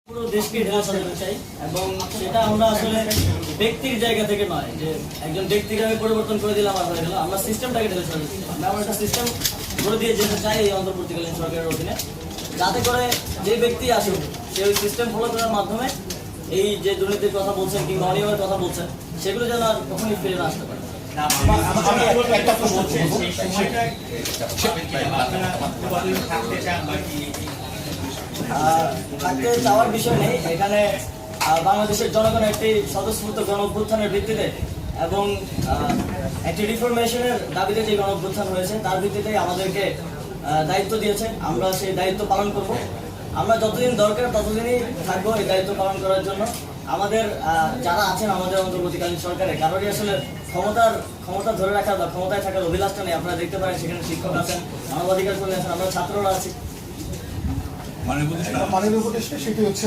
পুরো দেশকে ঢেলে সাজাতে চাই এবং সেটা আমরা আসলে ব্যক্তির জায়গা থেকে নয় যে একজন ব্যক্তিকে আমি পরিবর্তন করে দিলাম আর হয়ে গেল। আমরা সিস্টেমটাকে ঢেলে সাজাতে চাই। আমরা একটা সিস্টেম গড়ে দিয়ে যেতে চাই এই অন্তর্বর্তীকালীন সরকারের অধীনে, যাতে করে যে ব্যক্তি আসুক সে ওই সিস্টেম ফলো করার মাধ্যমে এই যে দুর্নীতির কথা বলছেন কিংবা অনিয়মের কথা বলছেন সেগুলো যেন আর কখনই ফিরে না আসতে পারে। থাকতে চাওয়ার বিষয় নেই এখানে। বাংলাদেশের জনগণ একটি স্বতঃস্ফূর্ত গণ অভ্যুত্থানের ভিত্তিতে এবং একটি রিফরমেশনের দাবিতে যে গণ অভ্যুত্থান হয়েছে তার ভিত্তিতেই আমাদেরকে দায়িত্ব দিয়েছে। আমরা সেই দায়িত্ব পালন করব। আমরা যতদিন দরকার ততদিনই থাকবো এই দায়িত্ব পালন করার জন্য। আমাদের যারা আছেন আমাদের অন্তর্বর্তীকালীন সরকারে কারোরই আসলে ক্ষমতা ধরে রাখার বা ক্ষমতায় থাকার অভিলাষটা নেই। আপনারা দেখতে পারেন সেখানে শিক্ষক আছেন, মানবাধিকার কর্মী আছেন, আমরা ছাত্ররা আছি। মাননীয় উপদেষ্টা সেটি হচ্ছে